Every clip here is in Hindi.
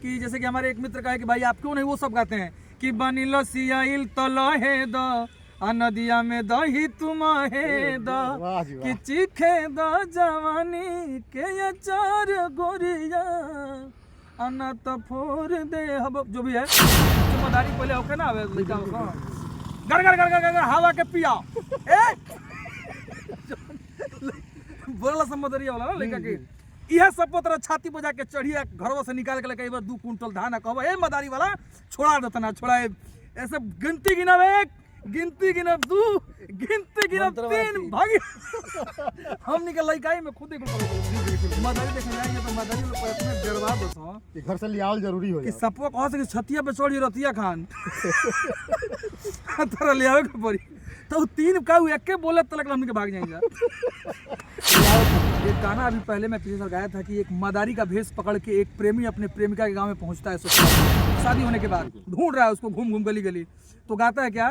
कि जैसे कि हमारे एक मित्र का है कि भाई आप क्यों नहीं वो सब गाते हैं कि बनी लसियाइल तलहे द नदिया में दही तुम है द कि चीखे द जवानी के अचार गोरिया अना तो फोर दे हब जो भी है जिम्मेदारी पहले होके ना आवे लइका को गर गर गर गर हवा के पिया ए बोला समदरिया वाला ना लइका के यह सब तरह छाती बजा के चढ़िया घरों से निकाल के कई बार 2 कुंटल धान कहब ए मदारी वाला छोड़ा देता ना छोड़ा ऐसे गिनती गिनब 1 गिनती गिनब 2 गिनती गिनब 3 भागी हम निकल लइकाई में खुद मदारी देखने जाएंगे तो मदारी लोग इतने डरवा दो कि घर से लियावल जरूरी हो कि सपवा कह से छतिया पे चढ़ी रतिया खान तोरा ले आवे के पड़ी तो 3 का एक के बोले तलक हम के भाग जाएंगे। एक गाना अभी पहले मैं पिछले साल गाया था कि एक मदारी का भेष पकड़ के एक प्रेमी अपने प्रेमिका के गांव में पहुंचता है शादी होने के बाद ढूंढ रहा है उसको घूम घूम गली गली तो गाता है क्या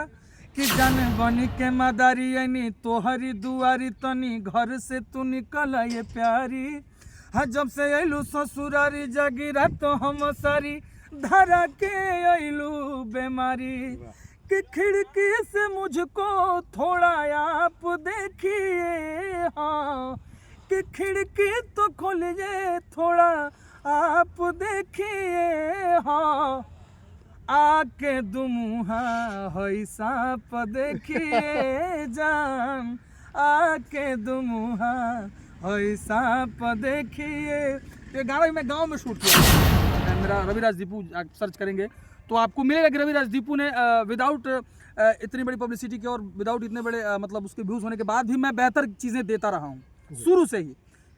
कि जन बनी के मदारी यानी तोहरी दुआरी तनी घर से तू निकल ये प्यारी हाँ जब से अइलू ससुरारी जगीरा तो हम सारी धरा के अइलू बीमारी कि खिड़की से मुझको थोड़ा आप देखिए हाँ कि खिड़की तो खोलिए थोड़ा आप देखिए हाँ आके दुमुहा होई सांप देखिए जान आके दुमुहा होई सांप देखिए। ये गाना मैं गांव में शूट किया मेरा रविराज दीपू सर्च करेंगे तो आपको मिलेगा कि रविराज दीपू ने विदाउट इतनी बड़ी पब्लिसिटी की और विदाउट इतने बड़े मतलब उसके व्यूज़ होने के बाद भी मैं बेहतर चीज़ें देता रहा हूँ शुरू से ही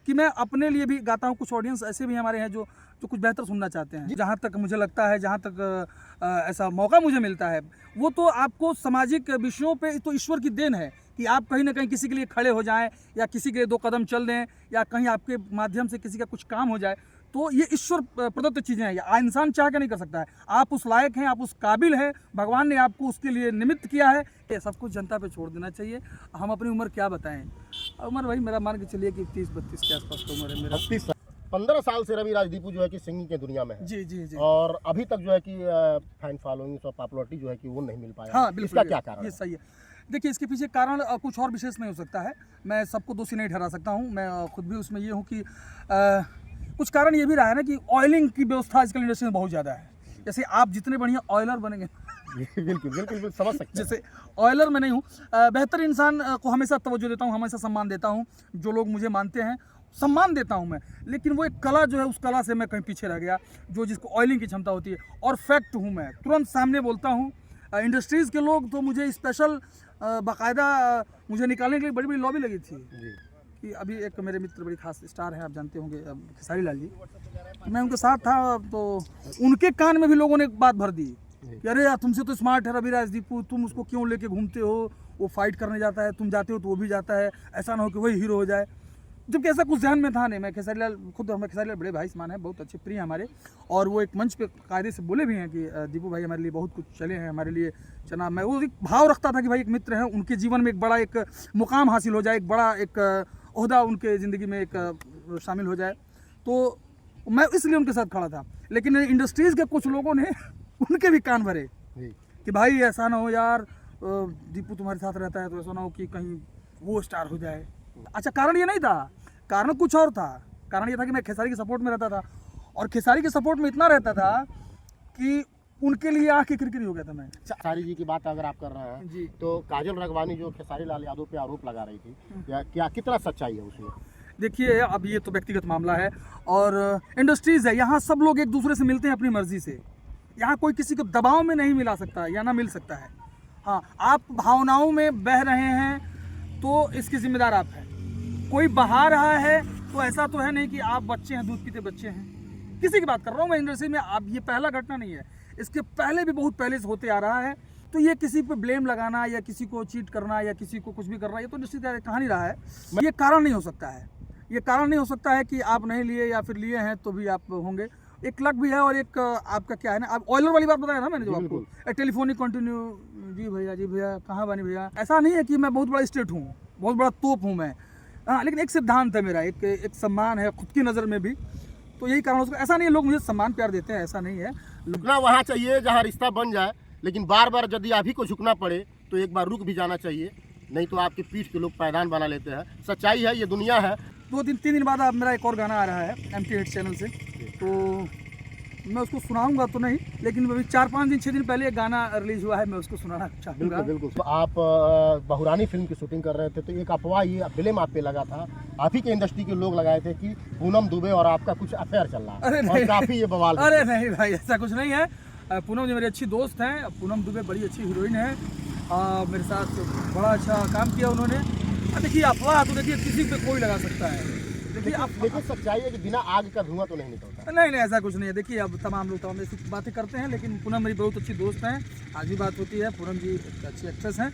कि मैं अपने लिए भी गाता हूँ। कुछ ऑडियंस ऐसे भी हमारे हैं जो कुछ बेहतर सुनना चाहते हैं। जहाँ तक मुझे लगता है जहाँ तक ऐसा मौका मुझे मिलता है वो तो आपको सामाजिक विषयों पे तो ईश्वर की देन है कि आप कहीं ना कहीं किसी के लिए खड़े हो जाएं या किसी के लिए 2 कदम चल दें या कहीं आपके माध्यम से किसी का कुछ काम हो जाए तो ये ईश्वर प्रदत्त चीज़ें हैं। ये इंसान चाह के नहीं कर सकता है। आप उस लायक हैं आप उस काबिल हैं भगवान ने आपको उसके लिए निमित्त किया है। ये सब कुछ जनता पे छोड़ देना चाहिए। हम अपनी उम्र क्या बताएं उम्र भाई मेरा मान के चलिए कि 30-32 के आसपास की उम्र है मेरा। 15 साल से रविराज दीपू जो है कि सिंगिंग के दुनिया में है जी जी जी और अभी तक जो है कि फैन फॉलोइंग और पॉपुलरिटी जो है कि वो नहीं मिल पाया। हाँ बिल्कुल इसका क्या कारण ये सही है। देखिए इसके पीछे कारण कुछ और विशेष नहीं हो सकता है। मैं सबको दोषी नहीं ठहरा सकता हूँ। मैं खुद भी उसमें ये हूँ कि कुछ कारण ये भी रहा है ना कि ऑयलिंग की व्यवस्था आजकल इंडस्ट्री में बहुत ज़्यादा है। जैसे आप जितने बढ़िया ऑयलर बनेंगे बिल्कुल बिल्कुल समझ सकते हैं। जैसे ऑयलर मैं नहीं हूँ बेहतर इंसान को हमेशा तवज्जो देता हूँ हमेशा सम्मान देता हूँ। जो लोग मुझे मानते हैं सम्मान देता हूँ मैं लेकिन वो एक कला जो है उस कला से मैं कहीं पीछे रह गया जो जिसको ऑयलिंग की क्षमता होती है। और फैक्ट हूँ मैं तुरंत सामने बोलता हूँ। इंडस्ट्रीज़ के लोग तो मुझे स्पेशल बाकायदा मुझे निकालने के लिए बड़ी बड़ी लॉबी लगी थी कि अभी एक मेरे मित्र बड़ी खास स्टार हैं आप जानते होंगे खेसारी लाल जी मैं उनके साथ था तो उनके कान में भी लोगों ने एक बात भर दी कि अरे यार तुमसे तो स्मार्ट है रविराज दीपू तुम उसको क्यों लेके घूमते हो वो फाइट करने जाता है तुम जाते हो तो वो भी जाता है ऐसा ना हो कि वही हीरो हो जाए। जबकि ऐसा कुछ ध्यान में था नहीं। मैं खेसारी लाल खुद हमें खेसारी लाल बड़े भाई समान है बहुत अच्छे प्रिय हमारे और वो एक मंच पे कायदे से बोले भी हैं कि दीपू भाई हमारे लिए बहुत कुछ चले हैं हमारे लिए चना। मैं वो एक भाव रखता था कि भाई एक मित्र है उनके जीवन में एक बड़ा एक मुकाम हासिल हो जाए एक बड़ा एक ओहदा उनके ज़िंदगी में एक शामिल हो जाए तो मैं इसलिए उनके साथ खड़ा था। लेकिन इंडस्ट्रीज़ के कुछ लोगों ने उनके भी कान भरे कि भाई ऐसा ना हो यार दीपू तुम्हारे साथ रहता है तो ऐसा ना हो कि कहीं वो स्टार हो जाए। अच्छा कारण ये नहीं था कारण कुछ और था। कारण ये था कि मैं खेसारी के सपोर्ट में रहता था और खेसारी के सपोर्ट में इतना रहता था कि उनके लिए आँख की किरकिरी हो गया था मैं। खेसारी जी की बात अगर आप कर रहे हैं जी तो काजल रघवानी जो खेसारी लाल यादव पे आरोप लगा रही थी क्या कितना सच्चाई है उसमें? देखिए अब ये तो व्यक्तिगत मामला है और इंडस्ट्रीज़ है यहाँ सब लोग एक दूसरे से मिलते हैं अपनी मर्जी से। यहाँ कोई किसी को दबाव में नहीं मिला सकता या ना मिल सकता है। हाँ आप भावनाओं में बह रहे हैं तो इसकी जिम्मेदार आप हैं। कोई बहा रहा है तो ऐसा तो है नहीं कि आप बच्चे हैं दूध पीते बच्चे हैं। किसी की बात कर रहा हूँ मैं इंडस्ट्री में। आप ये पहला घटना नहीं है इसके पहले भी बहुत पहले से होते आ रहा है। तो ये किसी पे ब्लेम लगाना या किसी को चीट करना या किसी को कुछ भी करना ये तो इंडस्ट्री का कहानी रहा है। ये कारण नहीं हो सकता है। ये कारण नहीं हो सकता है कि आप नहीं लिए या फिर लिए हैं तो भी आप होंगे। एक लक भी है और एक आपका क्या है ना आप ऑयलर वाली बात बताया ना मैंने जो आपको टेलीफोनिक कंटिन्यू जी भैया कहाँ बनी भैया। ऐसा नहीं है कि मैं बहुत बड़ा स्टेट हूँ बहुत बड़ा तोप हूँ मैं। हाँ लेकिन एक सिद्धांत है मेरा एक सम्मान है खुद की नज़र में भी तो यही कारण उसको, ऐसा नहीं है लोग मुझे सम्मान प्यार देते हैं, ऐसा नहीं है। रुकना वहाँ चाहिए जहाँ रिश्ता बन जाए, लेकिन बार बार यदि आप ही को झुकना पड़े तो एक बार रुक भी जाना चाहिए, नहीं तो आपकी पीठ के लोग पायदान बना लेते हैं। सच्चाई है, ये दुनिया है। 2-3 दिन बाद अब मेरा एक और गाना आ रहा है MT हिट चैनल से, तो मैं उसको सुनाऊंगा तो नहीं, लेकिन अभी 4-5 दिन 6 दिन पहले एक गाना रिलीज हुआ है, मैं उसको सुनाना चाहूँगा। बिल्कुल बिल्कुल। तो आप बहुरानी फिल्म की शूटिंग कर रहे थे, तो एक अफवाह ये फिल्म आप पे लगा था, आप ही के इंडस्ट्री के लोग लगाए थे कि पूनम दुबे और आपका कुछ अफेयर चल रहा अरे है, नहीं। और काफ़ी ये बवाल। अरे नहीं भाई, ऐसा कुछ नहीं है। पूनम जी मेरी अच्छी दोस्त हैं, पूनम दुबे बड़ी अच्छी हीरोइन है, मेरे साथ बड़ा अच्छा काम किया उन्होंने। देखिए अफवाह तो देखिए किसी पे कोई लगा सकता है, देखिए आप, लेकिन सच्चाई है कि बिना आग का धुआं तो नहीं निकलता। नहीं नहीं ऐसा कुछ नहीं है। देखिए अब तमाम लोग ऐसी बातें करते हैं, लेकिन पूनम मेरी बहुत अच्छी दोस्त हैं, आज भी बात होती है। पूनम जी एक अच्छी एक्ट्रेस हैं,